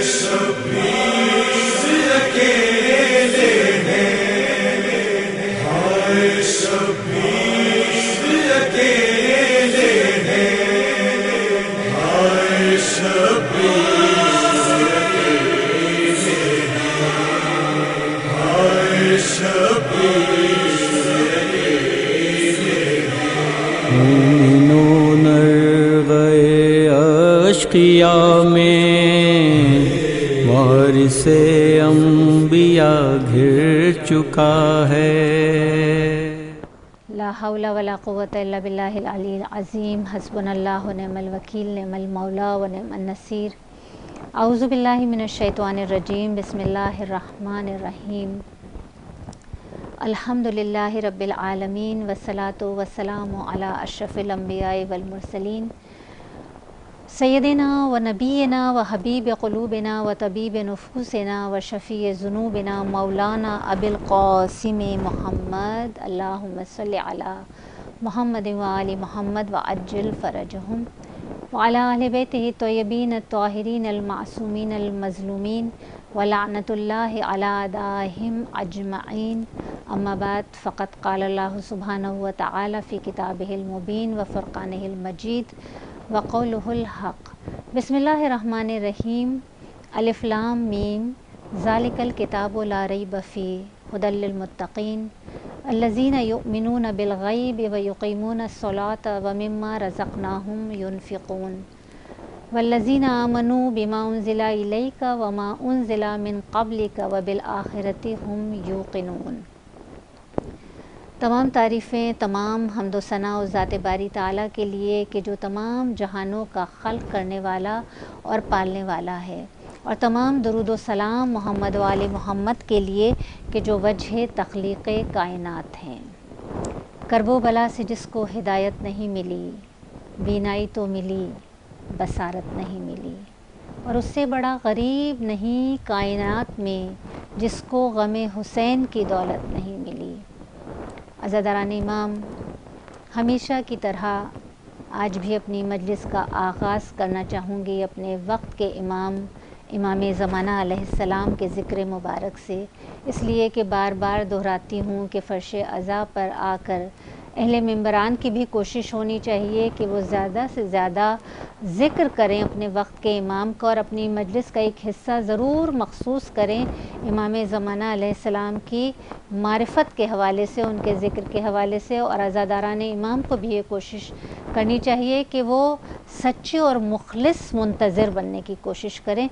شبیر اکیلے ہیں، ہائے شبیر اکیلے ہیں، ہائے شبیر اکیلے ہیں، ہائے شبیر اکیلے ہیں۔ مومنون گئے اشقیاء میں وارث انبیاء گھر چکا ہے۔ لا حول ولا قوة الا باللہ العلی العظیم، حسبنا اللہ ونعم الوکیل، نعم المولا ونعم النصیر۔ اعوذ باللہ من الشیطان الرجیم، بسم اللہ الرحمن الرحیم۔ الحمد للہ رب العالمین، والصلاة والسلام علی اشرف الانبیاء والمرسلین، سیدنا و نبینا و حبیب قلوبنا و طبیب نفوسنا و شفیع ذنوبنا مولانا ابی القاسم محمد، اللہم صلی علی محمد و آل محمد و عجل فرجہم وعلی اہل بیتہ الطیبین الطاہرین المعصومین المظلومین ولعنۃ اللہ علی اعدائہم اجمعین۔ اما بعد، فقد قال اللہ سبحانہ وتعالی فی کتابہ المبین و فرقانہ المجید وقولہ الحق۔ بسم اللہ الرحمن الرحیم۔ الف لام میم، ذالک الکتاب لا ریب فیہ ھدی للمتقین الذین یؤمنون بالغیب ویقیمون الصلاۃ ومما رزقناہم ینفقون والذین آمنوا بما انزل الیک وما انزل من قبلک وبالآخرۃ ھم یوقنون۔ تمام تعریفیں، تمام حمد و ثنا اس ذات باری تعالیٰ کے لیے کہ جو تمام جہانوں کا خلق کرنے والا اور پالنے والا ہے، اور تمام درود و سلام محمد و آل محمد کے لیے کہ جو وجہ تخلیق کائنات ہیں۔ کرب و بلا سے جس کو ہدایت نہیں ملی، بینائی تو ملی بصارت نہیں ملی، اور اس سے بڑا غریب نہیں کائنات میں جس کو غم حسین کی دولت نہیں ملی۔ عزاداران امام، ہمیشہ کی طرح آج بھی اپنی مجلس کا آغاز کرنا چاہوں گی اپنے وقت کے امام زمانہ علیہ السلام کے ذکر مبارک سے، اس لیے کہ بار بار دہراتی ہوں کہ فرش عزا پر آ کر اہل ممبران کی بھی کوشش ہونی چاہیے کہ وہ زیادہ سے زیادہ ذکر کریں اپنے وقت کے امام کا، اور اپنی مجلس کا ایک حصہ ضرور مخصوص کریں امام زمانہ علیہ السلام کی معرفت کے حوالے سے، ان کے ذکر کے حوالے سے۔ اور عزاداران امام کو بھی یہ کوشش کرنی چاہیے کہ وہ سچے اور مخلص منتظر بننے کی کوشش کریں۔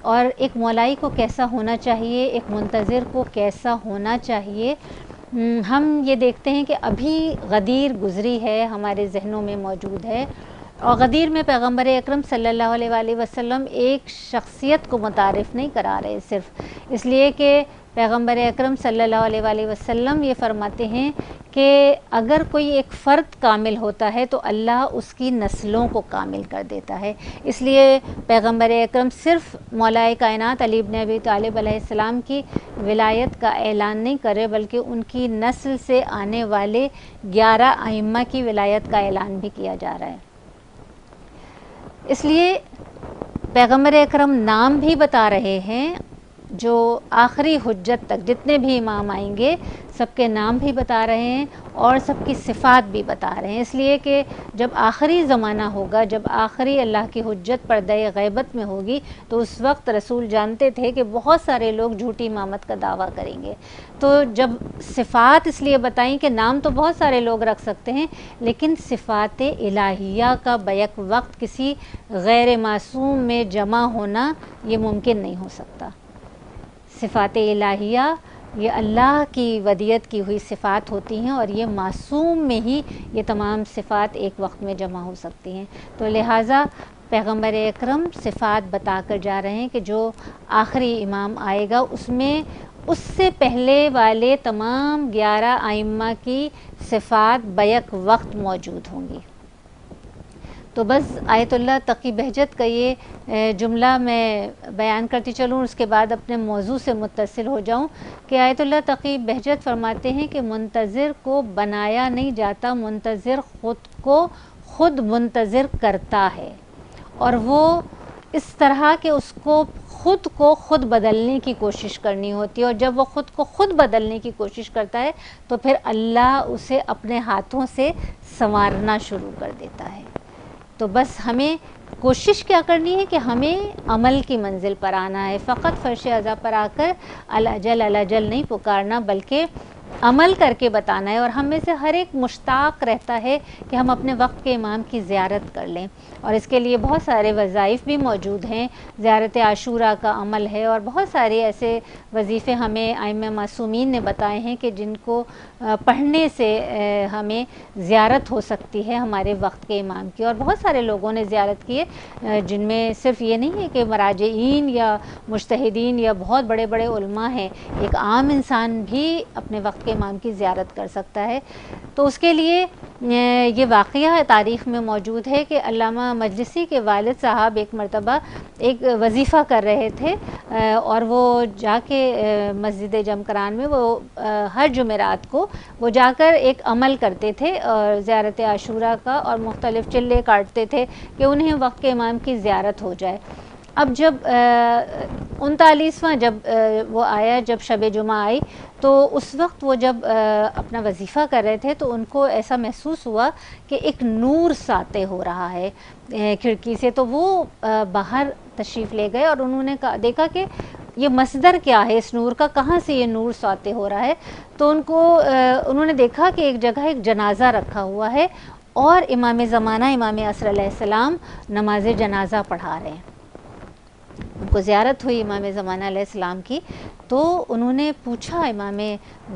اور ایک مولائی کو کیسا ہونا چاہیے، ایک منتظر کو کیسا ہونا چاہیے، ہم یہ دیکھتے ہیں کہ ابھی غدیر گزری ہے، ہمارے ذہنوں میں موجود ہے، اور غدیر میں پیغمبر اکرم صلی اللہ علیہ وآلہ وسلم ایک شخصیت کو متعارف نہیں کرا رہے صرف اس لیے کہ پیغمبر اکرم صلی اللہ علیہ وآلہ وسلم یہ فرماتے ہیں کہ اگر کوئی ایک فرد کامل ہوتا ہے تو اللہ اس کی نسلوں کو کامل کر دیتا ہے۔ اس لیے پیغمبر اکرم صرف مولا کائنات علی بن ابی طالب علیہ السلام کی ولایت کا اعلان نہیں کر رہے، بلکہ ان کی نسل سے آنے والے 11 ائمہ کی ولایت کا اعلان بھی کیا جا رہا ہے۔ اس لیے پیغمبر اکرم نام بھی بتا رہے ہیں، جو آخری حجت تک جتنے بھی امام آئیں گے سب کے نام بھی بتا رہے ہیں اور سب کی صفات بھی بتا رہے ہیں، اس لیے کہ جب آخری زمانہ ہوگا، جب آخری اللہ کی حجت پردہ غیبت میں ہوگی، تو اس وقت رسول جانتے تھے کہ بہت سارے لوگ جھوٹی امامت کا دعویٰ کریں گے۔ تو جب صفات اس لیے بتائیں کہ نام تو بہت سارے لوگ رکھ سکتے ہیں، لیکن صفات الہیہ کا بیک وقت کسی غیر معصوم میں جمع ہونا یہ ممکن نہیں ہو سکتا۔ صفات الہیہ یہ اللہ کی ودیت کی ہوئی صفات ہوتی ہیں، اور یہ معصوم میں ہی یہ تمام صفات ایک وقت میں جمع ہو سکتی ہیں۔ تو لہٰذا پیغمبر اکرم صفات بتا کر جا رہے ہیں کہ جو آخری امام آئے گا اس میں اس سے پہلے والے تمام 11 ائمہ کی صفات بیک وقت موجود ہوں گی۔ تو بس آیت اللہ تقی بہجت کا یہ جملہ میں بیان کرتی چلوں، اس کے بعد اپنے موضوع سے متصل ہو جاؤں کہ آیت اللہ تقی بہجت فرماتے ہیں کہ منتظر کو بنایا نہیں جاتا، منتظر خود کو خود منتظر کرتا ہے، اور وہ اس طرح کہ اس کو خود کو خود بدلنے کی کوشش کرنی ہوتی ہے، اور جب وہ خود کو خود بدلنے کی کوشش کرتا ہے تو پھر اللہ اسے اپنے ہاتھوں سے سنوارنا شروع کر دیتا ہے۔ تو بس ہمیں کوشش کیا کرنی ہے کہ ہمیں عمل کی منزل پر آنا ہے، فقط فرش عزا پر آ کر الاجل الاجل نہیں پکارنا، بلکہ عمل کر کے بتانا ہے۔ اور ہم میں سے ہر ایک مشتاق رہتا ہے کہ ہم اپنے وقت کے امام کی زیارت کر لیں، اور اس کے لیے بہت سارے وظائف بھی موجود ہیں۔ زیارت عاشوراء کا عمل ہے، اور بہت سارے ایسے وظیفے ہمیں ائمہ معصومین نے بتائے ہیں کہ جن کو پڑھنے سے ہمیں زیارت ہو سکتی ہے ہمارے وقت کے امام کی۔ اور بہت سارے لوگوں نے زیارت کی ہے، جن میں صرف یہ نہیں ہے کہ مراجعین یا مجتہدین یا بہت بڑے بڑے علماء ہیں، ایک عام انسان بھی اپنے وقت کے امام کی زیارت کر سکتا ہے۔ تو اس کے لیے یہ واقعہ تاریخ میں موجود ہے کہ علامہ مجلسی کے والد صاحب ایک مرتبہ ایک وظیفہ کر رہے تھے، اور وہ جا کے مسجد جمکران میں وہ ہر جمعرات کو وہ جا کر ایک عمل کرتے تھے اور زیارت عاشوراء کا، اور مختلف چلے کاٹتے تھے کہ انہیں وقت کے امام کی زیارت ہو جائے۔ اب جب 39واں جب وہ آیا، جب شب جمعہ آئی، تو اس وقت وہ جب اپنا وظیفہ کر رہے تھے تو ان کو ایسا محسوس ہوا کہ ایک نور ساطع ہو رہا ہے کھڑکی سے، تو وہ باہر تشریف لے گئے اور انہوں نے دیکھا کہ یہ مصدر کیا ہے اس نور کا، کہاں سے یہ نور ساطع ہو رہا ہے۔ تو انہوں نے دیکھا کہ ایک جگہ ایک جنازہ رکھا ہوا ہے اور امام زمانہ امام عصر علیہ السلام نماز جنازہ پڑھا رہے ہیں۔ ان کو زیارت ہوئی امام زمانہ علیہ السلام کی، تو انہوں نے پوچھا امام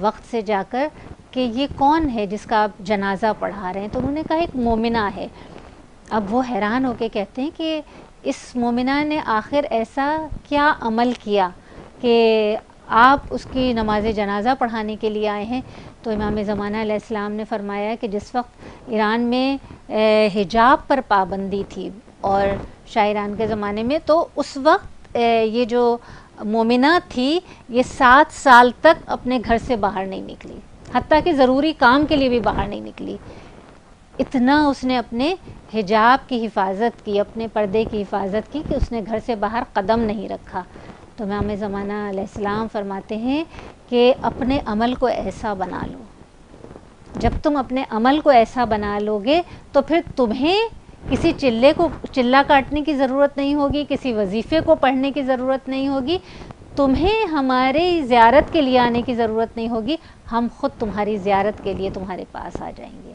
وقت سے جا کر کہ یہ کون ہے جس کا آپ جنازہ پڑھا رہے ہیں؟ تو انہوں نے کہا ایک مومنہ ہے۔ اب وہ حیران ہو کے کہتے ہیں کہ اس مومنہ نے آخر ایسا کیا عمل کیا کہ آپ اس کی نماز جنازہ پڑھانے کے لیے آئے ہیں؟ تو امام زمانہ علیہ السلام نے فرمایا کہ جس وقت ایران میں حجاب پر پابندی تھی اور شاہ ایران کے زمانے میں، تو اس وقت یہ جو مومنہ تھی یہ 7 سال تک اپنے گھر سے باہر نہیں نکلی، حتیٰ کہ ضروری کام کے لیے بھی باہر نہیں نکلی۔ اتنا اس نے اپنے حجاب کی حفاظت کی، اپنے پردے کی حفاظت کی کہ اس نے گھر سے باہر قدم نہیں رکھا۔ تو امام زمانہ علیہ السلام فرماتے ہیں کہ اپنے عمل کو ایسا بنا لو، جب تم اپنے عمل کو ایسا بنا لو گے تو پھر تمہیں کسی چلہ کاٹنے کی ضرورت نہیں ہوگی، کسی وظیفے کو پڑھنے کی ضرورت نہیں ہوگی، تمہیں ہماری زیارت کے لیے آنے کی ضرورت نہیں ہوگی، ہم خود تمہاری زیارت کے لیے تمہارے پاس آ جائیں گے۔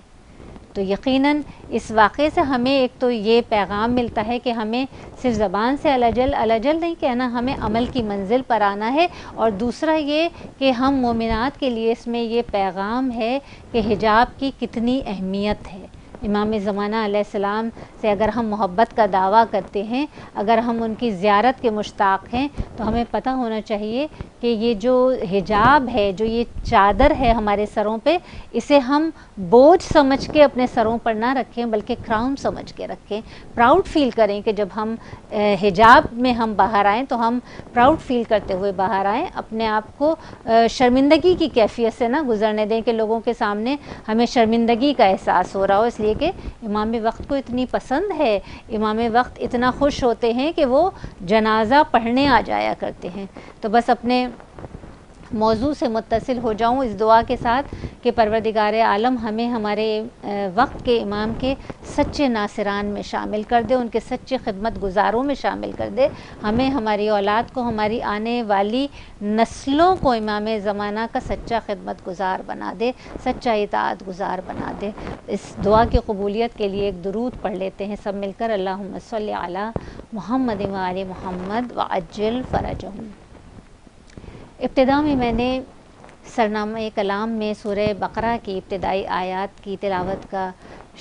تو یقیناً اس واقعے سے ہمیں ایک تو یہ پیغام ملتا ہے کہ ہمیں صرف زبان سے الاجل الاجل نہیں کہنا، ہمیں عمل کی منزل پر آنا ہے، اور دوسرا یہ کہ ہم مومنات کے لیے اس میں یہ پیغام ہے کہ حجاب کی کتنی اہمیت ہے۔ امام زمانہ علیہ السلام سے اگر ہم محبت کا دعویٰ کرتے ہیں، اگر ہم ان کی زیارت کے مشتاق ہیں، تو ہمیں پتہ ہونا چاہیے کہ یہ جو حجاب ہے، جو یہ چادر ہے ہمارے سروں پہ، اسے ہم بوجھ سمجھ کے اپنے سروں پر نہ رکھیں بلکہ کراؤن سمجھ کے رکھیں۔ پراؤڈ فیل کریں کہ جب ہم حجاب میں ہم باہر آئیں تو ہم پراؤڈ فیل کرتے ہوئے باہر آئیں، اپنے آپ کو شرمندگی کی کیفیت سے نہ گزرنے دیں کہ لوگوں کے سامنے ہمیں شرمندگی کا احساس ہو رہا ہو، اس لیے کہ امام وقت کو اتنی پسند ہے، امام وقت اتنا خوش ہوتے ہیں کہ وہ جنازہ پڑھنے آ جایا کرتے ہیں۔ تو بس اپنے موضوع سے متصل ہو جاؤں اس دعا کے ساتھ کہ پروردگار عالم ہمیں ہمارے وقت کے امام کے سچے ناصران میں شامل کر دے، ان کے سچے خدمت گزاروں میں شامل کر دے، ہمیں ہماری اولاد کو، ہماری آنے والی نسلوں کو امام زمانہ کا سچا خدمت گزار بنا دے، سچا اطاعت گزار بنا دے۔ اس دعا کی قبولیت کے لیے ایک درود پڑھ لیتے ہیں سب مل کر، اللہم صلی علی محمد و آل محمد وعجل فرجہم۔ ابتدا میں میں نے سرنامہ کلام میں سورہ بقرہ کی ابتدائی آیات کی تلاوت کا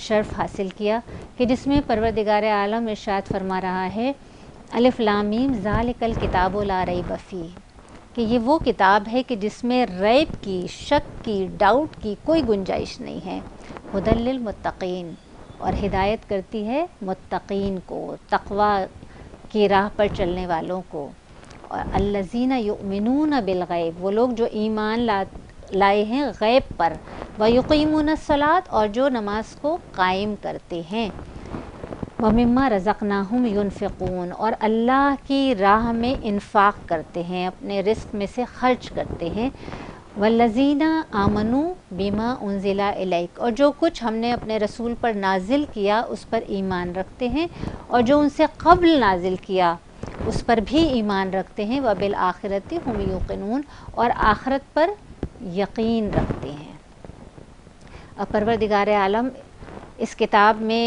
شرف حاصل کیا کہ جس میں پروردگار عالم ارشاد فرما رہا ہے، الف لام میم ذالک الکتاب لا ریب فیہ، کہ یہ وہ کتاب ہے کہ جس میں ریب کی، شک کی، ڈاؤٹ کی کوئی گنجائش نہیں ہے، ھدی للمتقین، اور ہدایت کرتی ہے متقین کو، تقوی کی راہ پر چلنے والوں کو، اور الذین یؤمنون بالغیب، وہ لوگ جو ایمان لائے ہیں غیب پر، ویقیمون الصلاۃ، اور جو نماز کو قائم کرتے ہیں۔ وَمِمَّا رَزَقْنَاهُمْ يُنْفِقُونَ، اور اللہ کی راہ میں انفاق کرتے ہیں، اپنے رزق میں سے خرچ کرتے ہیں۔ وَالَّذِينَ آمَنُوا بِمَا أُنزِلَ إِلَيْكَ، اور جو کچھ ہم نے اپنے رسول پر نازل کیا اس پر ایمان رکھتے ہیں، اور جو ان سے قبل نازل کیا اس پر بھی ایمان رکھتے ہیں۔ وَبِالْآخِرَةِ هُمْ يُوقِنُونَ، اور آخرت پر یقین رکھتے ہیں۔ اب پروردگار عالم اس کتاب میں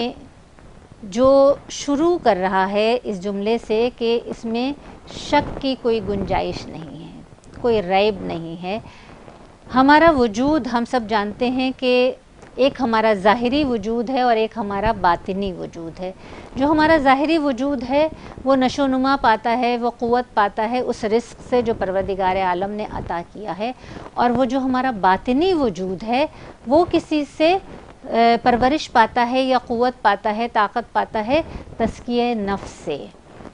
جو شروع کر رہا ہے اس جملے سے کہ اس میں شک کی کوئی گنجائش نہیں ہے، کوئی ریب نہیں ہے۔ ہمارا وجود ہم سب جانتے ہیں کہ ایک ہمارا ظاہری وجود ہے اور ایک ہمارا باطنی وجود ہے۔ جو ہمارا ظاہری وجود ہے وہ نشو و نما پاتا ہے، وہ قوت پاتا ہے اس رزق سے جو پروردگار عالم نے عطا کیا ہے، اور وہ جو ہمارا باطنی وجود ہے وہ کسی سے پرورش پاتا ہے یا قوت پاتا ہے، طاقت پاتا ہے تزکیہ نفس سے۔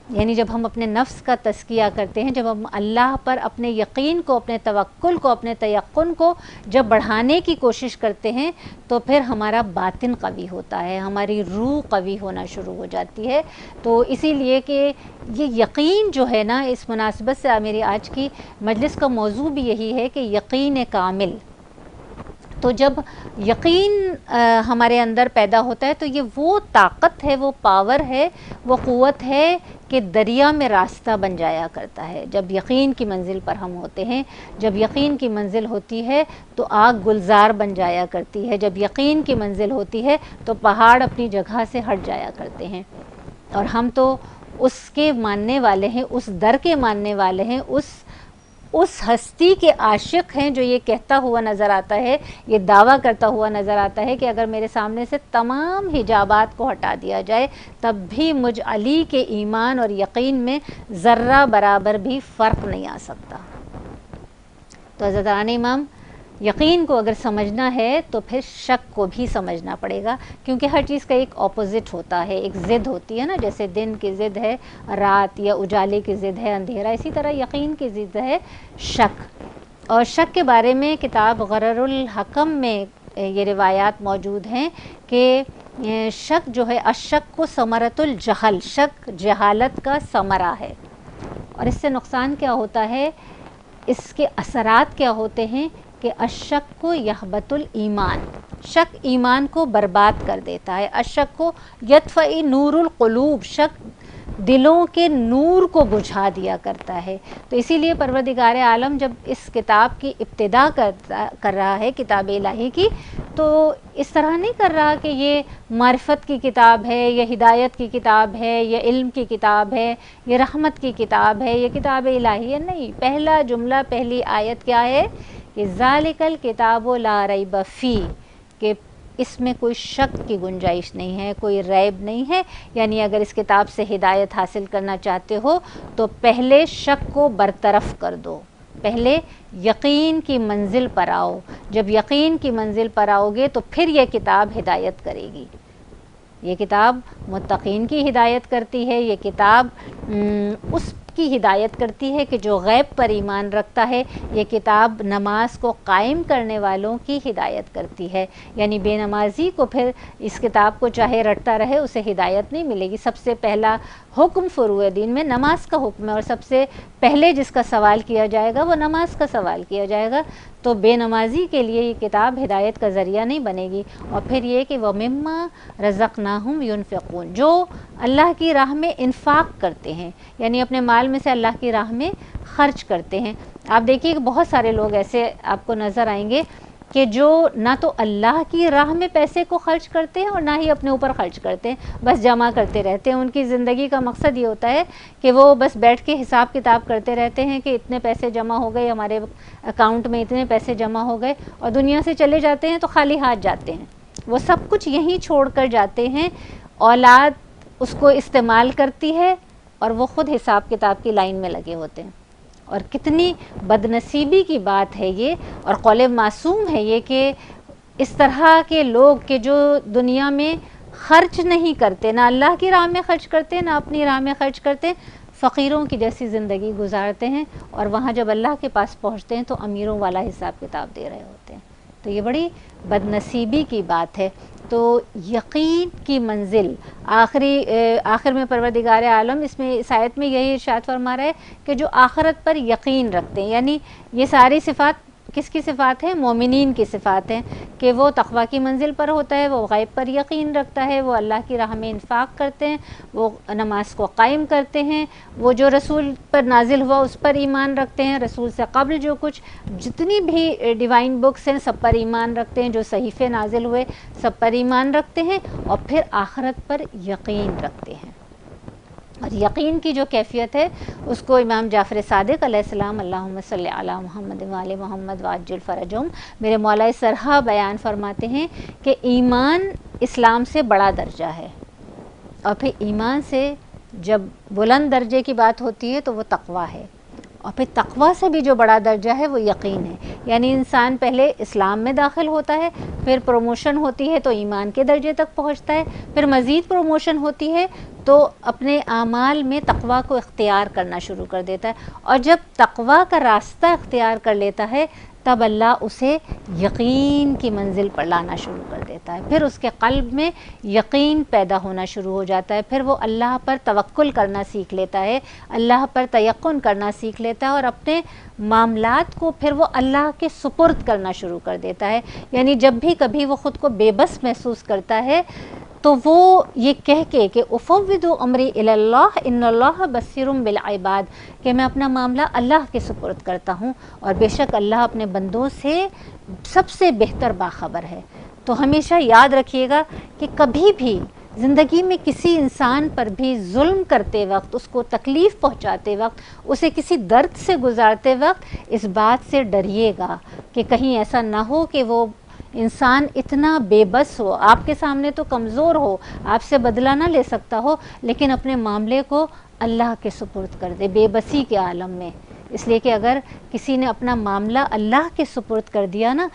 یعنی جب ہم اپنے نفس کا تزکیہ کرتے ہیں، جب ہم اللہ پر اپنے یقین کو، اپنے توکل کو، اپنے تیقن کو جب بڑھانے کی کوشش کرتے ہیں تو پھر ہمارا باطن قوی ہوتا ہے، ہماری روح قوی ہونا شروع ہو جاتی ہے۔ تو اسی لیے کہ یہ یقین جو ہے نا، اس مناسبت سے میری آج کی مجلس کا موضوع بھی یہی ہے کہ یقین کامل۔ تو جب یقین ہمارے اندر پیدا ہوتا ہے تو یہ وہ طاقت ہے، وہ پاور ہے، وہ قوت ہے کہ دریا میں راستہ بن جایا کرتا ہے۔ جب یقین کی منزل پر ہم ہوتے ہیں، جب یقین کی منزل ہوتی ہے تو آگ گلزار بن جایا کرتی ہے، جب یقین کی منزل ہوتی ہے تو پہاڑ اپنی جگہ سے ہٹ جایا کرتے ہیں۔ اور ہم تو اس کے ماننے والے ہیں، اس در کے ماننے والے ہیں، اس ہستی کے عاشق ہیں جو یہ کہتا ہوا نظر آتا ہے، یہ دعویٰ کرتا ہوا نظر آتا ہے کہ اگر میرے سامنے سے تمام حجابات کو ہٹا دیا جائے تب بھی مجھ علی کے ایمان اور یقین میں ذرہ برابر بھی فرق نہیں آ سکتا۔ تو حضرتان امام، یقین کو اگر سمجھنا ہے تو پھر شک کو بھی سمجھنا پڑے گا، کیونکہ ہر چیز کا ایک اپوزٹ ہوتا ہے، ایک ضد ہوتی ہے نا، جیسے دن کی ضد ہے رات، یا اجالے کی ضد ہے اندھیرا، اسی طرح یقین کی ضد ہے شک۔ اور شک کے بارے میں کتاب غرر الحکم میں یہ روایات موجود ہیں کہ شک جو ہے، الشک کو ثمرۃ الجہل، شک جہالت کا ثمرہ ہے۔ اور اس سے نقصان کیا ہوتا ہے، اس کے اثرات کیا ہوتے ہیں کہ الشک کو یحبط الایمان، شک ایمان کو برباد کر دیتا ہے۔ الشک کو یطفئ نور القلوب، شک دلوں کے نور کو بجھا دیا کرتا ہے۔ تو اسی لیے پروردگار عالم جب اس کتاب کی ابتدا کر رہا ہے، کتاب الہی کی، تو اس طرح نہیں کر رہا کہ یہ معرفت کی کتاب ہے، یہ ہدایت کی کتاب ہے، یہ علم کی کتاب ہے، یہ رحمت کی کتاب ہے، یہ کتاب الہی ہے۔ نہیں، پہلا جملہ، پہلی آیت کیا ہے کہ ذالک الکتاب لا ریب فیہ، کہ اس میں کوئی شک کی گنجائش نہیں ہے، کوئی ریب نہیں ہے۔ یعنی اگر اس کتاب سے ہدایت حاصل کرنا چاہتے ہو تو پہلے شک کو برطرف کر دو، پہلے یقین کی منزل پر آؤ۔ جب یقین کی منزل پر آؤ گے تو پھر یہ کتاب ہدایت کرے گی۔ یہ کتاب متقین کی ہدایت کرتی ہے، یہ کتاب اس کی ہدایت کرتی ہے کہ جو غیب پر ایمان رکھتا ہے۔ یہ کتاب نماز کو قائم کرنے والوں کی ہدایت کرتی ہے، یعنی بے نمازی کو پھر اس کتاب کو چاہے رٹتا رہے اسے ہدایت نہیں ملے گی۔ سب سے پہلا حکم فروع دین میں نماز کا حکم ہے، اور سب سے پہلے جس کا سوال کیا جائے گا وہ نماز کا سوال کیا جائے گا۔ تو بے نمازی کے لیے یہ کتاب ہدایت کا ذریعہ نہیں بنے گی۔ اور پھر یہ کہ وَمِمَّا رَزَقْنَاهُمْ يُنْفِقُونَ، جو اللہ کی راہ میں انفاق کرتے ہیں، یعنی اپنے مال میں سے اللہ کی راہ میں خرچ کرتے ہیں۔ آپ دیکھیے کہ بہت سارے لوگ ایسے آپ کو نظر آئیں گے کہ جو نہ تو اللہ کی راہ میں پیسے کو خرچ کرتے ہیں اور نہ ہی اپنے اوپر خرچ کرتے ہیں، بس جمع کرتے رہتے ہیں۔ ان کی زندگی کا مقصد یہ ہوتا ہے کہ وہ بس بیٹھ کے حساب کتاب کرتے رہتے ہیں کہ اتنے پیسے جمع ہو گئے، ہمارے اکاؤنٹ میں اتنے پیسے جمع ہو گئے، اور دنیا سے چلے جاتے ہیں تو خالی ہاتھ جاتے ہیں۔ وہ سب کچھ یہیں چھوڑ کر جاتے ہیں، اولاد اس کو استعمال کرتی ہے اور وہ خود حساب کتاب کی لائن میں لگے ہوتے ہیں۔ اور کتنی بدنصیبی کی بات ہے یہ، اور قول معصوم ہے یہ کہ اس طرح کے لوگ کہ جو دنیا میں خرچ نہیں کرتے، نہ اللہ کی راہ میں خرچ کرتے، نہ اپنی راہ میں خرچ کرتے، فقیروں کی جیسی زندگی گزارتے ہیں، اور وہاں جب اللہ کے پاس پہنچتے ہیں تو امیروں والا حساب کتاب دے رہے ہوتے ہیں۔ تو یہ بڑی بدنصیبی کی بات ہے۔ تو یقین کی منزل آخر میں پروردگار عالم اس آیت میں یہی ارشاد فرما رہا ہے کہ جو آخرت پر یقین رکھتے ہیں، یعنی یہ ساری صفات کس کی صفات ہیں؟ مومنین کی صفات ہیں، کہ وہ تقویٰ کی منزل پر ہوتا ہے، وہ غیب پر یقین رکھتا ہے، وہ اللہ کی راہ میں انفاق کرتے ہیں، وہ نماز کو قائم کرتے ہیں، وہ جو رسول پر نازل ہوا اس پر ایمان رکھتے ہیں، رسول سے قبل جو کچھ جتنی بھی ڈیوائن بکس ہیں سب پر ایمان رکھتے ہیں، جو صحیفے نازل ہوئے سب پر ایمان رکھتے ہیں، اور پھر آخرت پر یقین رکھتے ہیں۔ اور یقین کی جو کیفیت ہے اس کو امام جعفر صادق علیہ السلام اللہم صلی علی محمد وآل محمد وعجل فرجہم میرے مولا سرہا بیان فرماتے ہیں کہ ایمان اسلام سے بڑا درجہ ہے، اور پھر ایمان سے جب بلند درجے کی بات ہوتی ہے تو وہ تقویٰ ہے، اور پھر تقویٰ سے بھی جو بڑا درجہ ہے وہ یقین ہے۔ یعنی انسان پہلے اسلام میں داخل ہوتا ہے، پھر پروموشن ہوتی ہے تو ایمان کے درجے تک پہنچتا ہے، پھر مزید پروموشن ہوتی ہے تو اپنے اعمال میں تقویٰ کو اختیار کرنا شروع کر دیتا ہے، اور جب تقویٰ کا راستہ اختیار کر لیتا ہے تب اللہ اسے یقین کی منزل پر لانا شروع کر دیتا ہے، پھر اس کے قلب میں یقین پیدا ہونا شروع ہو جاتا ہے، پھر وہ اللہ پر توکل کرنا سیکھ لیتا ہے، اللہ پر تیقن کرنا سیکھ لیتا ہے، اور اپنے معاملات کو پھر وہ اللہ کے سپرد کرنا شروع کر دیتا ہے۔ یعنی جب بھی کبھی وہ خود کو بے بس محسوس کرتا ہے تو وہ یہ کہہ کے کہ افوض امری الی اللہ ان اللہ بصیر بالعباد، کہ میں اپنا معاملہ اللہ کے سپرد کرتا ہوں، اور بے شک اللہ اپنے بندوں سے سب سے بہتر باخبر ہے۔ تو ہمیشہ یاد رکھیے گا کہ کبھی بھی زندگی میں کسی انسان پر بھی ظلم کرتے وقت، اس کو تکلیف پہنچاتے وقت، اسے کسی درد سے گزارتے وقت اس بات سے ڈریے گا کہ کہیں ایسا نہ ہو کہ وہ انسان اتنا بے بس ہو، آپ کے سامنے تو کمزور ہو، آپ سے بدلہ نہ لے سکتا ہو، لیکن اپنے معاملے کو اللہ کے سپرد کر دے بے بسی کے عالم میں۔ اس لیے کہ اگر کسی نے اپنا معاملہ اللہ کے سپرد کر دیا نا،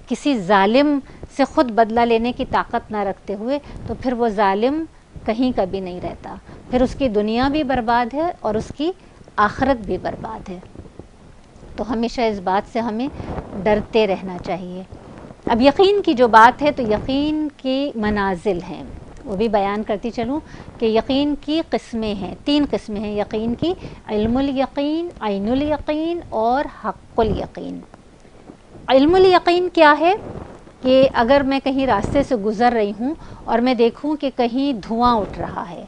کسی ظالم سے خود بدلہ لینے کی طاقت نہ رکھتے ہوئے، تو پھر وہ ظالم کہیں کبھی نہیں رہتا، پھر اس کی دنیا بھی برباد ہے اور اس کی آخرت بھی برباد ہے۔ تو ہمیشہ اس بات سے ہمیں ڈرتے رہنا چاہیے۔ اب یقین کی جو بات ہے تو یقین کی منازل ہیں، وہ بھی بیان کرتی چلوں کہ یقین کی قسمیں ہیں، 3 قسمیں ہیں یقین کی: علم الیقین، عین الیقین اور حق الیقین۔ علم الیقین کیا ہے؟ کہ اگر میں کہیں راستے سے گزر رہی ہوں اور میں دیکھوں کہ کہیں دھواں اٹھ رہا ہے،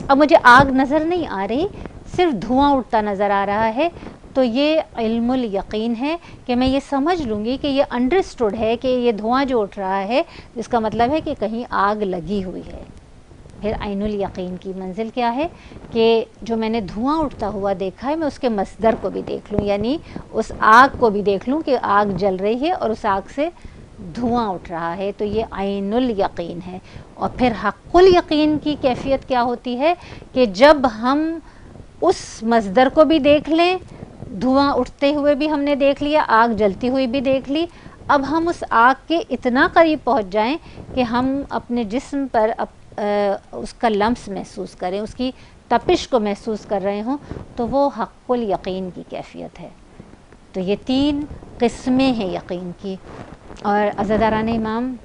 اب مجھے آگ نظر نہیں آ رہی، صرف دھواں اٹھتا نظر آ رہا ہے، تو یہ علم الیقین ہے کہ میں یہ سمجھ لوں گی کہ یہ انڈرسٹوڈ ہے کہ یہ دھواں جو اٹھ رہا ہے اس کا مطلب ہے کہ کہیں آگ لگی ہوئی ہے۔ پھر عین الیقین کی منزل کیا ہے؟ کہ جو میں نے دھواں اٹھتا ہوا دیکھا ہے میں اس کے مصدر کو بھی دیکھ لوں، یعنی اس آگ کو بھی دیکھ لوں کہ آگ جل رہی ہے اور اس آگ سے دھواں اٹھ رہا ہے، تو یہ عین الیقین ہے۔ اور پھر حق الیقین کی کیفیت کیا ہوتی ہے؟ کہ جب ہم اس مصدر کو بھی دیکھ لیں، دھواں اٹھتے ہوئے بھی ہم نے دیکھ لیا، آگ جلتی ہوئی بھی دیکھ لی، اب ہم اس آگ کے اتنا قریب پہنچ جائیں کہ ہم اپنے جسم پر اس کا لمس محسوس کریں، اس کی تپش کو محسوس کر رہے ہوں، تو وہ حق الیقین کی کیفیت ہے۔ تو یہ 3 قسمیں ہیں یقین کی۔ اور عزاداران امام،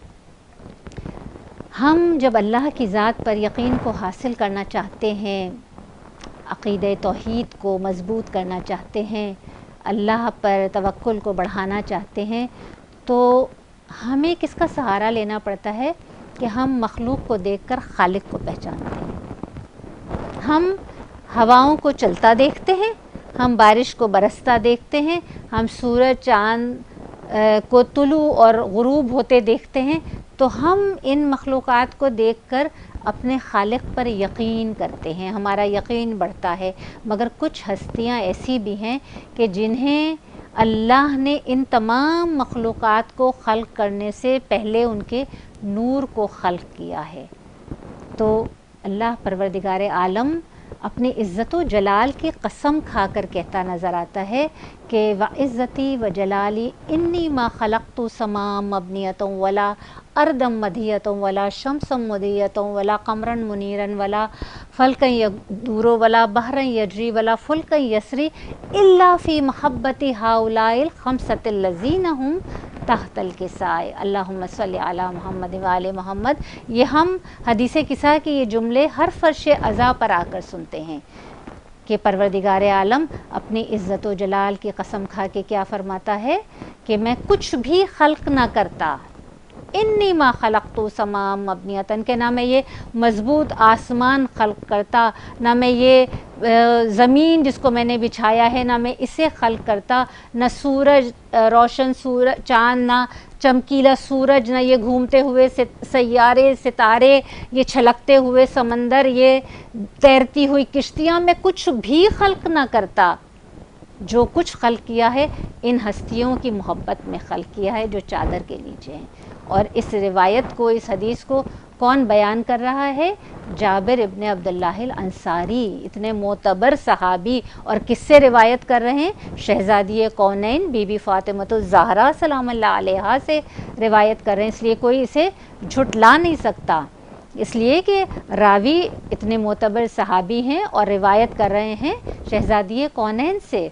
ہم جب اللہ کی ذات پر یقین کو حاصل کرنا چاہتے ہیں، عقیدہ توحید کو مضبوط کرنا چاہتے ہیں، اللہ پر توکل کو بڑھانا چاہتے ہیں، تو ہمیں کس کا سہارا لینا پڑتا ہے؟ کہ ہم مخلوق کو دیکھ کر خالق کو پہچانتے ہیں۔ ہم ہواؤں کو چلتا دیکھتے ہیں، ہم بارش کو برستا دیکھتے ہیں، ہم سورج چاند کو طلوع اور غروب ہوتے دیکھتے ہیں، تو ہم ان مخلوقات کو دیکھ کر اپنے خالق پر یقین کرتے ہیں، ہمارا یقین بڑھتا ہے۔ مگر کچھ ہستیاں ایسی بھی ہیں کہ جنہیں اللہ نے ان تمام مخلوقات کو خلق کرنے سے پہلے ان کے نور کو خلق کیا ہے۔ تو اللہ پروردگار عالم اپنی عزت و جلال کی قسم کھا کر کہتا نظر آتا ہے کہ وعزتی و جلالی انی ما خلقت سماء مبنیۃ ولا ارضا مدھیۃ ولا شمسا مضیۃ ولا قمرا منیرا ولا فلکا یدور ولا بحرا یجری ولا فلکا یسری الا فی محبت ہؤلاء الخمسۃ الذین هم تحت الکساء اللہم صلی علی محمد وآل محمد. یہ ہم حدیث کساء کے یہ جملے ہر فرش عزا پر آ کر سنتے ہیں کہ پروردگار عالم اپنی عزت و جلال کی قسم کھا کے کیا فرماتا ہے کہ میں کچھ بھی خلق نہ کرتا، انی ما خلقت سماء مبنیۃ، کہ نہ میں یہ مضبوط آسمان خلق کرتا، نہ میں یہ زمین جس کو میں نے بچھایا ہے نہ میں اسے خلق کرتا، نہ سورج روشن سورج چاند، نہ چمکیلا سورج، نہ یہ گھومتے ہوئے سیارے ستارے، یہ چھلکتے ہوئے سمندر، یہ تیرتی ہوئی کشتیاں، میں کچھ بھی خلق نہ کرتا. جو کچھ خلق کیا ہے ان ہستیوں کی محبت میں خلق کیا ہے جو چادر کے نیچے ہیں. اور اس روایت کو، اس حدیث کو کون بیان کر رہا ہے؟ جابر ابن عبداللہ الانصاری، اتنے معتبر صحابی. اور کس سے روایت کر رہے ہیں؟ شہزادی کونین بی بی فاطمۃ الزہرا سلام اللہ علیہا سے روایت کر رہے ہیں. اس لیے کوئی اسے جھٹلا نہیں سکتا، اس لیے کہ راوی اتنے معتبر صحابی ہیں اور روایت کر رہے ہیں شہزادی کونین سے.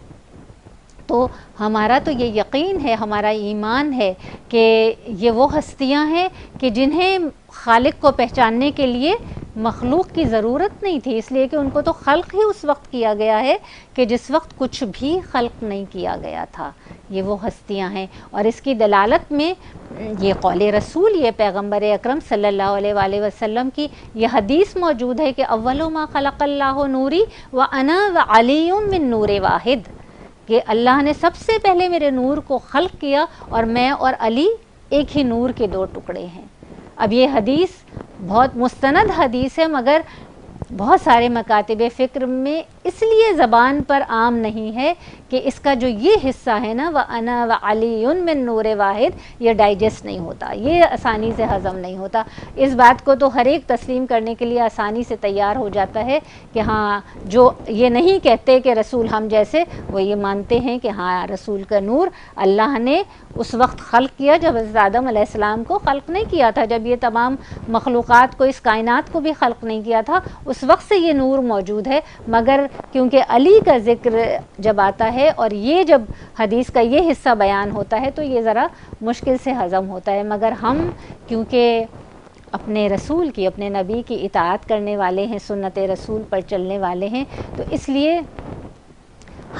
تو ہمارا تو یہ یقین ہے، ہمارا ایمان ہے کہ یہ وہ ہستیاں ہیں کہ جنہیں خالق کو پہچاننے کے لیے مخلوق کی ضرورت نہیں تھی، اس لیے کہ ان کو تو خلق ہی اس وقت کیا گیا ہے کہ جس وقت کچھ بھی خلق نہیں کیا گیا تھا. یہ وہ ہستیاں ہیں. اور اس کی دلالت میں یہ قول رسول، یہ پیغمبر اکرم صلی اللہ علیہ وآلہ وسلم کی یہ حدیث موجود ہے کہ اول ما خلق اللہ نوری وانا وعلی من نور واحد، کہ اللہ نے سب سے پہلے میرے نور کو خلق کیا اور میں اور علی ایک ہی نور کے دو ٹکڑے ہیں. اب یہ حدیث بہت مستند حدیث ہے، مگر بہت سارے مکاتب فکر میں اس لیے زبان پر عام نہیں ہے کہ اس کا جو یہ حصہ ہے نا وَأَنَا وَعَلِيٌّ مِّن نُّورِ واحد، یہ ڈائجسٹ نہیں ہوتا، یہ آسانی سے ہضم نہیں ہوتا. اس بات کو تو ہر ایک تسلیم کرنے کے لیے آسانی سے تیار ہو جاتا ہے کہ ہاں، جو یہ نہیں کہتے کہ رسول ہم جیسے، وہ یہ مانتے ہیں کہ ہاں رسول کا نور اللہ نے اس وقت خلق کیا جب حضرت آدم علیہ السلام کو خلق نہیں کیا تھا، جب یہ تمام مخلوقات کو، اس کائنات کو بھی خلق نہیں کیا تھا، اس وقت سے یہ نور موجود ہے. مگر کیونکہ علی کا ذکر جب آتا ہے اور یہ جب حدیث کا یہ حصہ بیان ہوتا ہے تو یہ ذرا مشکل سے ہضم ہوتا ہے. مگر ہم کیونکہ اپنے رسول کی، اپنے نبی کی اطاعت کرنے والے ہیں، سنت رسول پر چلنے والے ہیں، تو اس لیے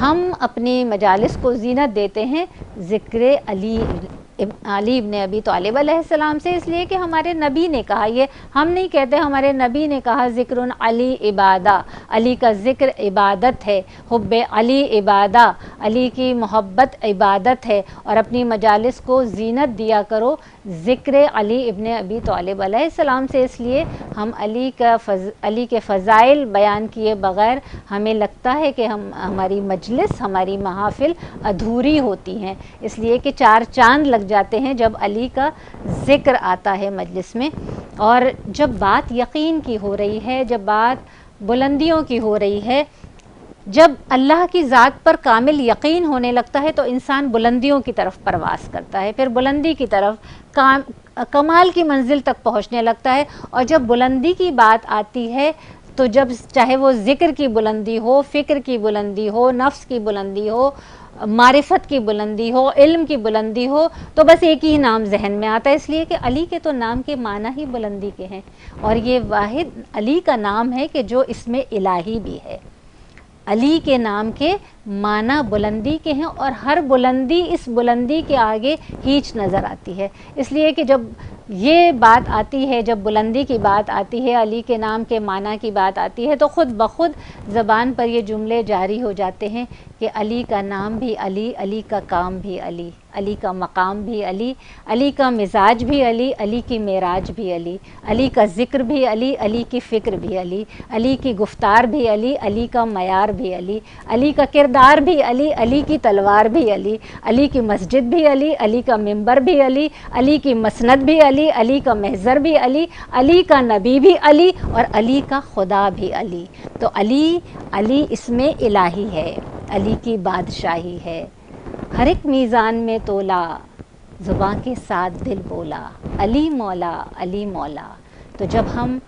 ہم اپنی مجالس کو زینت دیتے ہیں ذکر علی ابن ابی طالب علیہ السلام سے، اس لیے کہ ہمارے نبی نے کہا. یہ ہم نہیں کہتے، ہمارے نبی نے کہا ذکر علی عبادہ، علی کا ذکر عبادت ہے، حب علی عبادہ، علی کی محبت عبادت ہے. اور اپنی مجالس کو زینت دیا کرو ذکر علی ابن ابی طالب علیہ السلام سے. اس لیے ہم علی کے فضائل بیان کیے بغیر ہمیں لگتا ہے کہ ہماری مجلس، ہماری محافل ادھوری ہوتی ہیں، اس لیے کہ چار چاند لگ جاتے ہیں جب علی کا ذکر آتا ہے مجلس میں. اور جب بات یقین کی ہو رہی ہے، جب بات بلندیوں کی ہو رہی ہے، جب اللہ کی ذات پر کامل یقین ہونے لگتا ہے تو انسان بلندیوں کی طرف پرواز کرتا ہے، پھر بلندی کی طرف کمال کی منزل تک پہنچنے لگتا ہے. اور جب بلندی کی بات آتی ہے تو جب چاہے وہ ذکر کی بلندی ہو، فکر کی بلندی ہو، نفس کی بلندی ہو، معرفت کی بلندی ہو، علم کی بلندی ہو، تو بس ایک ہی نام ذہن میں آتا ہے. اس لیے کہ علی کے تو نام کے معنی ہی بلندی کے ہیں، اور یہ واحد علی کا نام ہے کہ جو اس میں الہی بھی ہے. علی کے نام کے معنی بلندی کے ہیں، اور ہر بلندی اس بلندی کے آگے ہیچ نظر آتی ہے. اس لیے کہ جب یہ بات آتی ہے، جب بلندی کی بات آتی ہے، علی کے نام کے معنی کی بات آتی ہے، تو خود بخود زبان پر یہ جملے جاری ہو جاتے ہیں کہ علی کا نام بھی علی، علی کا کام بھی علی، علی کا مقام بھی علی، علی کا مزاج بھی علی، علی کی معراج بھی علی، علی کا ذکر بھی علی، علی کی فکر بھی علی، علی کی گفتار بھی علی، علی کا معیار بھی علی، علی کا کردار بھی علی، علی کی تلوار بھی علی، علی کی مسجد بھی علی، علی کا منبر بھی علی، علی کی مسند بھی علی، علی کا محضر بھی علی، علی کا نبی بھی علی، اور علی کا خدا بھی علی. تو علی اس میں الہی ہے، علی کی بادشاہی ہے. ہر ایک میزان میں تولا، زباں کے ساتھ دل بولا، علی مولا، علی مولا. تو جب ہم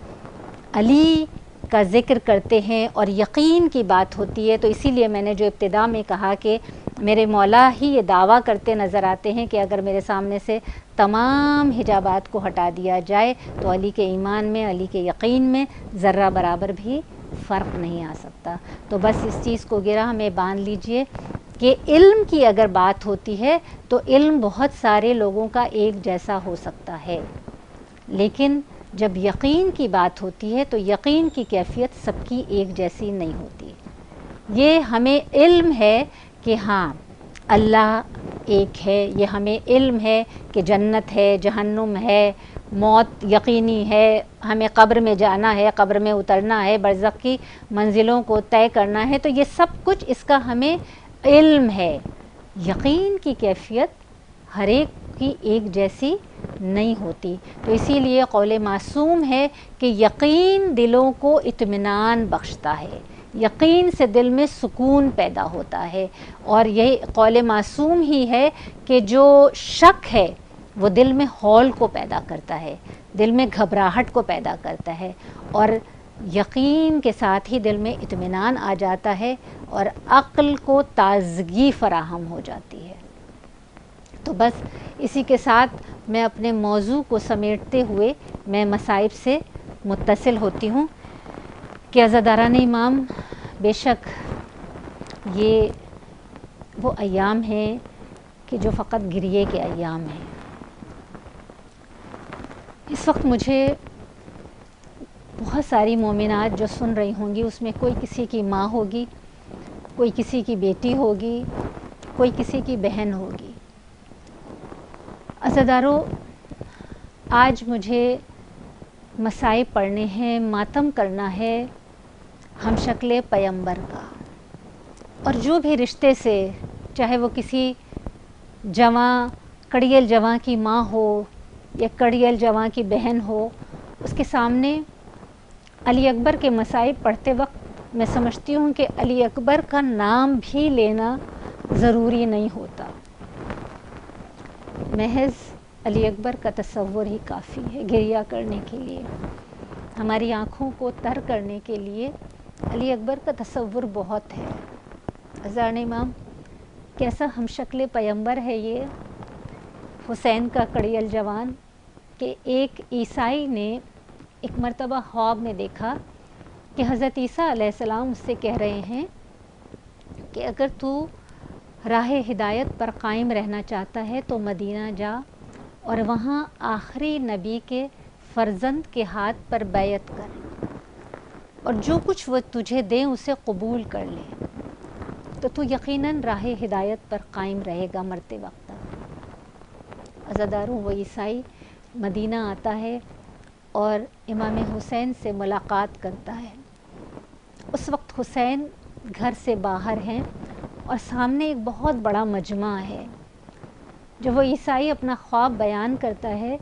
علی کا ذکر کرتے ہیں اور یقین کی بات ہوتی ہے، تو اسی لیے میں نے جو ابتدا میں کہا کہ میرے مولا ہی یہ دعویٰ کرتے نظر آتے ہیں کہ اگر میرے سامنے سے تمام حجابات کو ہٹا دیا جائے تو علی کے ایمان میں، علی کے یقین میں ذرہ برابر بھی فرق نہیں آ سکتا۔ تو بس اس چیز کو گرہ میں باندھ لیجئے کہ علم کی اگر بات ہوتی ہے تو علم بہت سارے لوگوں کا ایک جیسا ہو سکتا ہے، لیکن جب یقین کی بات ہوتی ہے تو یقین کی کیفیت سب کی ایک جیسی نہیں ہوتی۔ یہ ہمیں علم ہے کہ ہاں اللہ ایک ہے، یہ ہمیں علم ہے کہ جنت ہے، جہنم ہے، موت یقینی ہے، ہمیں قبر میں جانا ہے، قبر میں اترنا ہے، برزخ کی منزلوں کو طے کرنا ہے، تو یہ سب کچھ اس کا ہمیں علم ہے۔ یقین کی کیفیت ہر ایک کی ایک جیسی نہیں ہوتی، تو اسی لیے قول معصوم ہے کہ یقین دلوں کو اطمینان بخشتا ہے، یقین سے دل میں سکون پیدا ہوتا ہے، اور یہ قول معصوم ہی ہے کہ جو شک ہے وہ دل میں ہول کو پیدا کرتا ہے، دل میں گھبراہٹ کو پیدا کرتا ہے، اور یقین کے ساتھ ہی دل میں اطمینان آ جاتا ہے اور عقل کو تازگی فراہم ہو جاتی ہے۔ تو بس اسی کے ساتھ میں اپنے موضوع کو سمیٹتے ہوئے میں مصائب سے متصل ہوتی ہوں کہ عزاداران امام، بے شک یہ وہ ایام ہیں کہ جو فقط گریے کے ایام ہیں۔ اس وقت مجھے بہت ساری مومنات جو سن رہی ہوں گی، اس میں کوئی کسی کی ماں ہوگی، کوئی کسی کی بیٹی ہوگی، کوئی کسی کی بہن ہوگی۔ عزادارو، آج مجھے مصائب پڑھنے ہیں، ماتم کرنا ہے ہم شکل پیمبر کا، اور جو بھی رشتے سے، چاہے وہ کسی جواں کڑیل جواں کی ماں ہو یا کڑیل جواں کی بہن ہو، اس کے سامنے علی اکبر کے مصائب پڑھتے وقت میں سمجھتی ہوں کہ علی اکبر کا نام بھی لینا ضروری نہیں ہوتا، محض علی اکبر کا تصور ہی کافی ہے گریہ کرنے کے لیے، ہماری آنکھوں کو تر کرنے کے لیے علی اکبر کا تصور بہت ہے۔ عزیزان امام، کیسا ہم شکل پیمبر ہے یہ حسین کا کڑیل جوان کہ ایک عیسائی نے ایک مرتبہ خواب میں دیکھا کہ حضرت عیسیٰ علیہ السلام اس سے کہہ رہے ہیں کہ اگر تو راہ ہدایت پر قائم رہنا چاہتا ہے تو مدینہ جا اور وہاں آخری نبی کے فرزند کے ہاتھ پر بیعت کر، اور جو کچھ وہ تجھے دیں اسے قبول کر لے، تو تو یقیناً راہ ہدایت پر قائم رہے گا مرتے وقت تک۔ عزاداروں، وہ عیسائی مدینہ آتا ہے اور امام حسین سے ملاقات کرتا ہے۔ اس وقت حسین گھر سے باہر ہیں اور سامنے ایک بہت بڑا مجمع ہے۔ جب وہ عیسائی اپنا خواب بیان کرتا ہے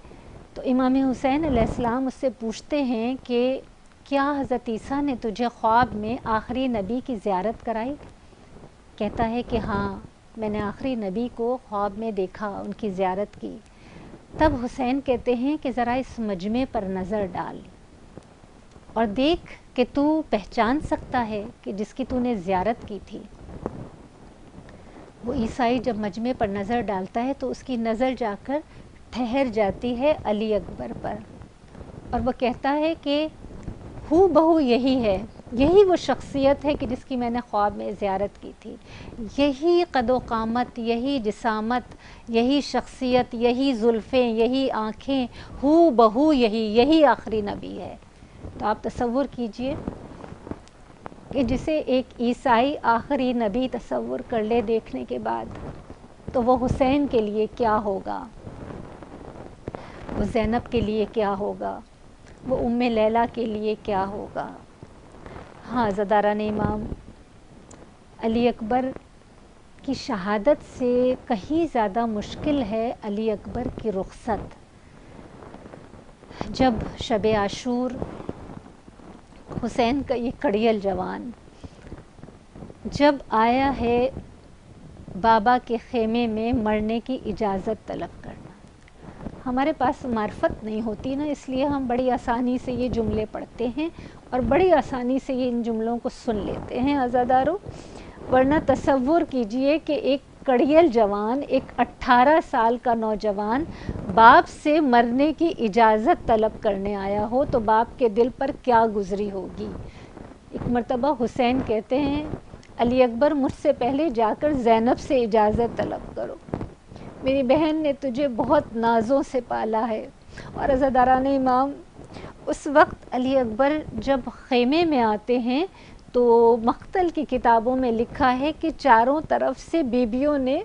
تو امام حسین علیہ السلام اس سے پوچھتے ہیں کہ کیا حضرت عیسیٰ نے تجھے خواب میں آخری نبی کی زیارت کرائی؟ کہتا ہے کہ ہاں، میں نے آخری نبی کو خواب میں دیکھا، ان کی زیارت کی۔ تب حسین کہتے ہیں کہ ذرا اس مجمع پر نظر ڈال اور دیکھ کہ تو پہچان سکتا ہے کہ جس کی تو نے زیارت کی تھی۔ وہ عیسائی جب مجمع پر نظر ڈالتا ہے تو اس کی نظر جا کر ٹھہر جاتی ہے علی اکبر پر، اور وہ کہتا ہے کہ ہو بہو یہی ہے، یہی وہ شخصیت ہے کہ جس کی میں نے خواب میں زیارت کی تھی، یہی قد و قامت، یہی جسامت، یہی شخصیت، یہی زلفیں، یہی آنکھیں، ہو بہو یہی آخری نبی ہے۔ تو آپ تصور کیجئے کہ جسے ایک عیسائی آخری نبی تصور کر لے دیکھنے کے بعد، تو وہ حسین کے لیے کیا ہوگا، وہ زینب کے لیے کیا ہوگا، وہ ام لیلہ کے لیے کیا ہوگا۔ ہاں عزاداران امام، علی اکبر کی شہادت سے کہیں زیادہ مشکل ہے علی اکبر کی رخصت۔ جب شب عاشور حسین کا یہ کڑیل جوان جب آیا ہے بابا کے خیمے میں مرنے کی اجازت طلب کرنا، ہمارے پاس معرفت نہیں ہوتی نا، اس لیے ہم بڑی آسانی سے یہ جملے پڑھتے ہیں اور بڑی آسانی سے یہ ان جملوں کو سن لیتے ہیں عزادارو، ورنہ تصور کیجئے کہ ایک کڑیل جوان، ایک 18 سال کا نوجوان باپ سے مرنے کی اجازت طلب کرنے آیا ہو تو باپ کے دل پر کیا گزری ہوگی۔ ایک مرتبہ حسین کہتے ہیں علی اکبر مجھ سے پہلے جا کر زینب سے اجازت طلب کرو، میری بہن نے تجھے بہت نازوں سے پالا ہے۔ اور عزاداران امام، اس وقت علی اکبر جب خیمے میں آتے ہیں تو مقتل کی کتابوں میں لکھا ہے کہ چاروں طرف سے بیویوں نے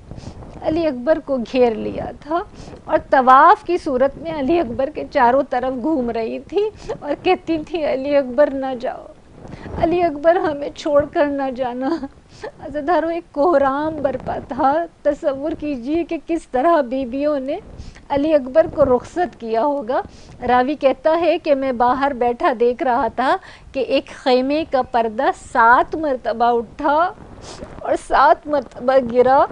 علی اکبر کو گھیر لیا تھا اور طواف کی صورت میں علی اکبر کے چاروں طرف گھوم رہی تھی اور کہتی تھی علی اکبر نہ جاؤ، علی اکبر ہمیں چھوڑ کر نہ جانا۔ عزاداروں، ایک کوہرام برپا تھا۔ تصور کیجئے کہ کس طرح بیویوں نے علی اکبر کو رخصت کیا ہوگا۔ راوی کہتا ہے کہ میں باہر بیٹھا دیکھ رہا تھا کہ ایک خیمے کا پردہ 7 مرتبہ اٹھا اور 7 مرتبہ گرا۔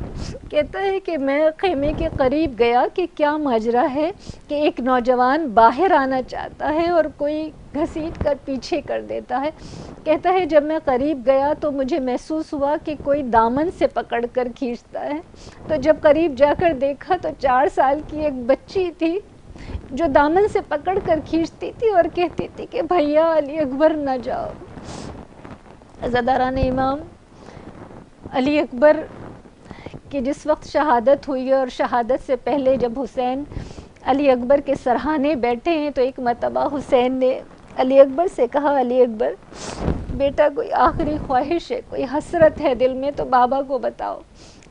کہتا ہے کہ میں خیمے کے قریب گیا کہ کیا ماجرا ہے کہ ایک نوجوان باہر آنا چاہتا ہے اور کوئی گھسیٹ کر پیچھے کر دیتا ہے۔ کہتا ہے جب میں قریب گیا تو مجھے محسوس ہوا کہ کوئی دامن سے پکڑ کر کھینچتا ہے، تو جب قریب جا کر دیکھا تو 4 سال کی ایک بچی تھی جو دامن سے پکڑ کر کھینچتی تھی اور کہتی تھی کہ بھیا علی اکبر نہ جاؤ۔ عزاداران امام، علی اکبر کی جس وقت شہادت ہوئی اور شہادت سے پہلے جب حسین علی اکبر کے سرہانے بیٹھے ہیں تو ایک مرتبہ حسین نے علی اکبر سے کہا علی اکبر بیٹا کوئی آخری خواہش ہے، کوئی حسرت ہے دل میں تو بابا کو بتاؤ۔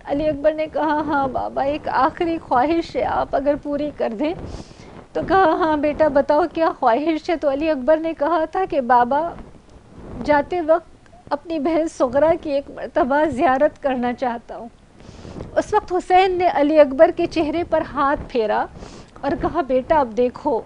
علی اکبر نے کہا ہاں بابا ایک آخری خواہش ہے، آپ اگر پوری کر دیں تو کہا ہاں بیٹا بتاؤ کیا خواہش ہے۔ تو علی اکبر نے کہا تھا کہ بابا جاتے وقت اپنی بہن صغرا کی ایک مرتبہ زیارت کرنا چاہتا ہوں۔ اس وقت حسین نے علی اکبر کے چہرے پر ہاتھ پھیرا اور کہا بیٹا اب دیکھو۔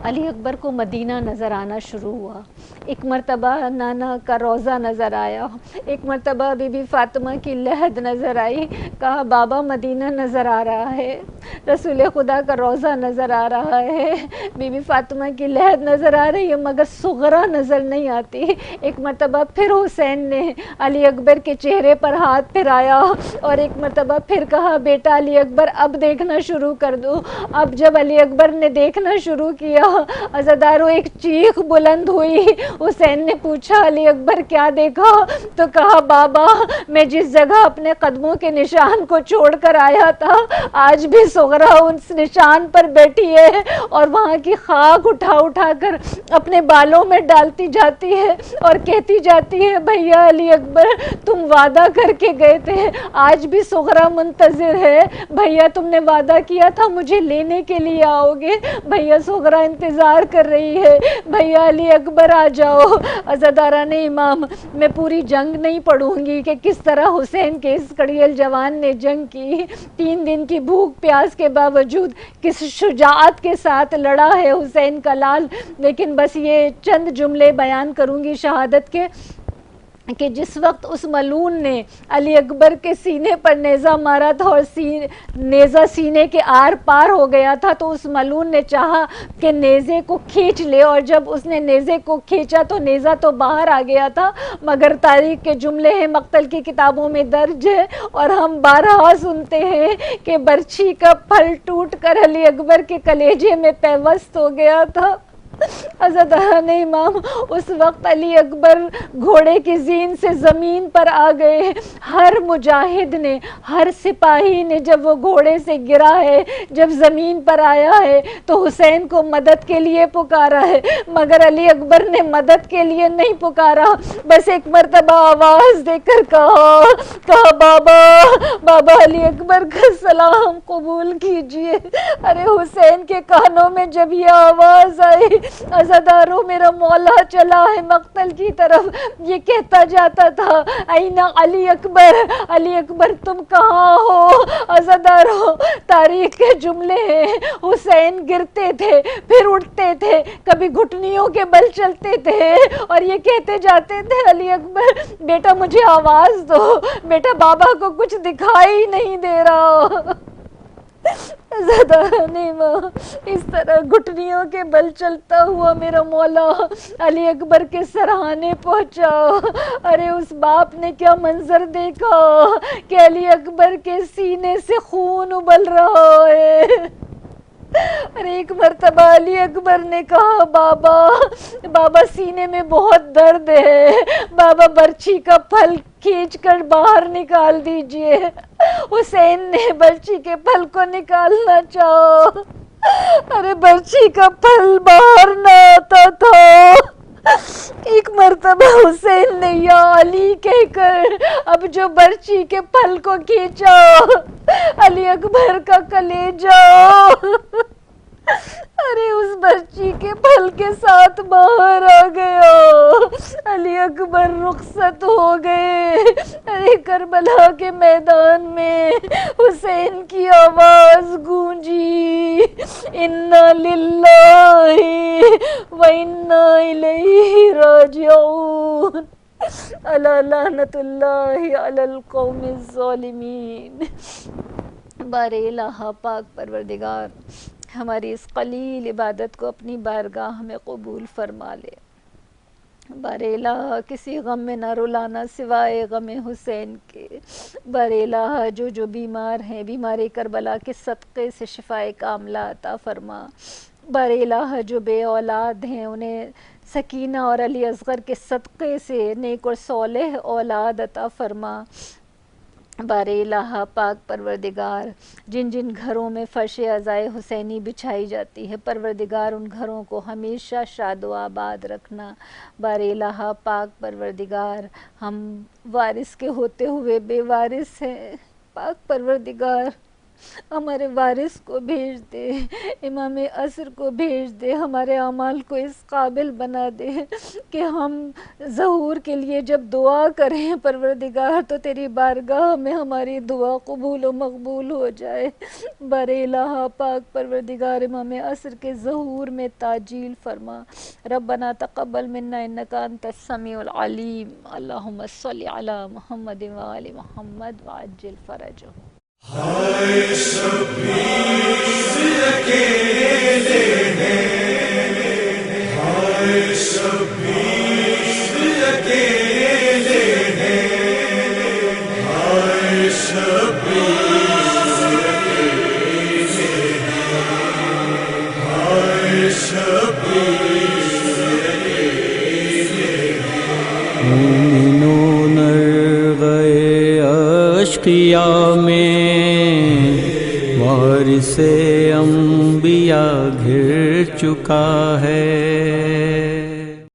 علی اکبر کو مدینہ نظر آنا شروع ہوا، ایک مرتبہ نانا کا روضہ نظر آیا، ایک مرتبہ بی بی فاطمہ کی لحد نظر آئی، کہا بابا مدینہ نظر آ رہا ہے، رسول خدا کا روضہ نظر آ رہا ہے، بی بی فاطمہ کی لحد نظر آ رہی ہے مگر صغرا نظر نہیں آتی۔ ایک مرتبہ پھر حسین نے علی اکبر کے چہرے پر ہاتھ پھرایا اور ایک مرتبہ پھر کہا بیٹا علی اکبر اب دیکھنا شروع کر دو۔ اب جب علی اکبر نے دیکھنا شروع کیا عزاداروں ایک چیخ بلند ہوئی۔ حسین نے پوچھا علی اکبر کیا دیکھا؟ تو کہا بابا میں جس جگہ اپنے قدموں کے نشان کو چھوڑ کر آیا تھا آج بھی صغرا اس نشان پر بیٹھی ہے اور وہاں کی خاک اٹھا اٹھا کر اپنے بالوں میں ڈالتی جاتی ہے اور کہتی جاتی ہے بھیا علی اکبر تم وعدہ کر کے گئے تھے، آج بھی صغرا منتظر ہے، بھیا تم نے وعدہ کیا تھا مجھے لینے کے لیے آؤ گے، بھیا صغرا انتظار کر رہی ہے، بھیا علی اکبر آ جاؤ۔ عزاداران امام، میں پوری جنگ نہیں پڑھوں گی کہ کس طرح حسین کے اس کڑیل جوان نے جنگ کی، 3 دن کی بھوک پیاس کے باوجود کس شجاعت کے ساتھ لڑا ہے حسین کا لال، لیکن بس یہ چند جملے بیان کروں گی شہادت کے کہ جس وقت اس ملعون نے علی اکبر کے سینے پر نیزہ مارا تھا اور نیزہ سینے کے آر پار ہو گیا تھا تو اس ملعون نے چاہا کہ نیزے کو کھینچ لے اور جب اس نے نیزے کو کھینچا تو نیزہ تو باہر آ گیا تھا مگر تاریخ کے جملے ہیں مقتل کی کتابوں میں درج ہے اور ہم بارہا سنتے ہیں کہ برچھی کا پھل ٹوٹ کر علی اکبر کے کلیجے میں پیوست ہو گیا تھا۔ عزاداران امام، اس وقت علی اکبر گھوڑے کی زین سے زمین پر آ گئے، ہر مجاہد نے ہر سپاہی نے جب وہ گھوڑے سے گرا ہے جب زمین پر آیا ہے تو حسین کو مدد کے لیے پکارا ہے مگر علی اکبر نے مدد کے لیے نہیں پکارا، بس ایک مرتبہ آواز دے کر کہا بابا بابا علی اکبر کا سلام قبول کیجئے۔ ارے حسین کے کانوں میں جب یہ آواز آئی عزاداروں میرا مولا چلا ہے مقتل کی طرف، یہ کہتا جاتا تھا این علی اکبر، علی اکبر تم کہاں ہو؟ عزاداروں تاریخ کے جملے ہیں حسین گرتے تھے پھر اٹھتے تھے، کبھی گھٹنیوں کے بل چلتے تھے اور یہ کہتے جاتے تھے علی اکبر بیٹا مجھے آواز دو، بیٹا بابا کو کچھ دکھائی نہیں دے رہا۔ زدانی ماں اس طرح گھٹنیوں کے بل چلتا ہوا میرا مولا علی اکبر کے سرہانے پہنچا. ارے اس باپ نے کیا منظر دیکھا کہ علی اکبر کے سینے سے خون ابل رہا ہے. اور ایک مرتبہ علی اکبر نے کہا بابا سینے میں بہت درد ہے, بابا برچھی کا پھل کھینچ کر باہر نکال دیجئے. حسین نے برچھی کے پھل کو نکالنا چاہا, ارے برچھی کا پھل باہر نہ آتا تھا. ایک مرتبہ حسین نے یا علی کہہ کر اب جو برچھی کے پھل کو کھینچا, علی اکبر کا کلیجہ ارے اس برچی کے پھل کے ساتھ باہر آ گیا. علی اکبر رخصت ہو گئے. ارے کربلا کے میدان میں حسین کی آواز گونجی, انا للہ و انا الیہ راجعون, الا لعنت اللہ علی القوم الظالمین. بار الہ پاک پروردگار ہماری اس قلیل عبادت کو اپنی بارگاہ میں قبول فرما لے. بار الہ کسی غم میں نہ رلانا سوائے غم حسین کے. بار الہ جو بیمار ہیں بیمار کربلا کے صدقے سے شفائے کاملہ عطا فرما. بار الہ جو بے اولاد ہیں انہیں سکینہ اور علی اصغر کے صدقے سے نیک اور صالح اولاد عطا فرما. بار الہ پاک پروردگار جن جن گھروں میں فرش عزائے حسینی بچھائی جاتی ہے پروردگار ان گھروں کو ہمیشہ شاد و آباد رکھنا. بار الہ پاک پروردگار ہم وارث کے ہوتے ہوئے بے وارث ہیں, پاک پروردگار ہمارے وارث کو بھیج دے, امام عصر کو بھیج دے, ہمارے اعمال کو اس قابل بنا دے کہ ہم ظہور کے لیے جب دعا کریں پروردگار تو تیری بارگاہ میں ہماری دعا قبول و مقبول ہو جائے. بار الہ پاک پروردگار امام عصر کے ظہور میں تعجیل فرما. ربنا تقبل منا انک انت السمیع العلیم. اللہم صلی علی محمد و آل محمد وعجل فرجہ. ہائے شبیر اکیلے ہیں, ہائے شبیر اکیلے ہیں, ہائے شبیر اکیلے ہیں, ہائے شبیر اکیلے ہیں. مومنون گئے اشقیاء میں وارث انبیاء گھر چکا ہے.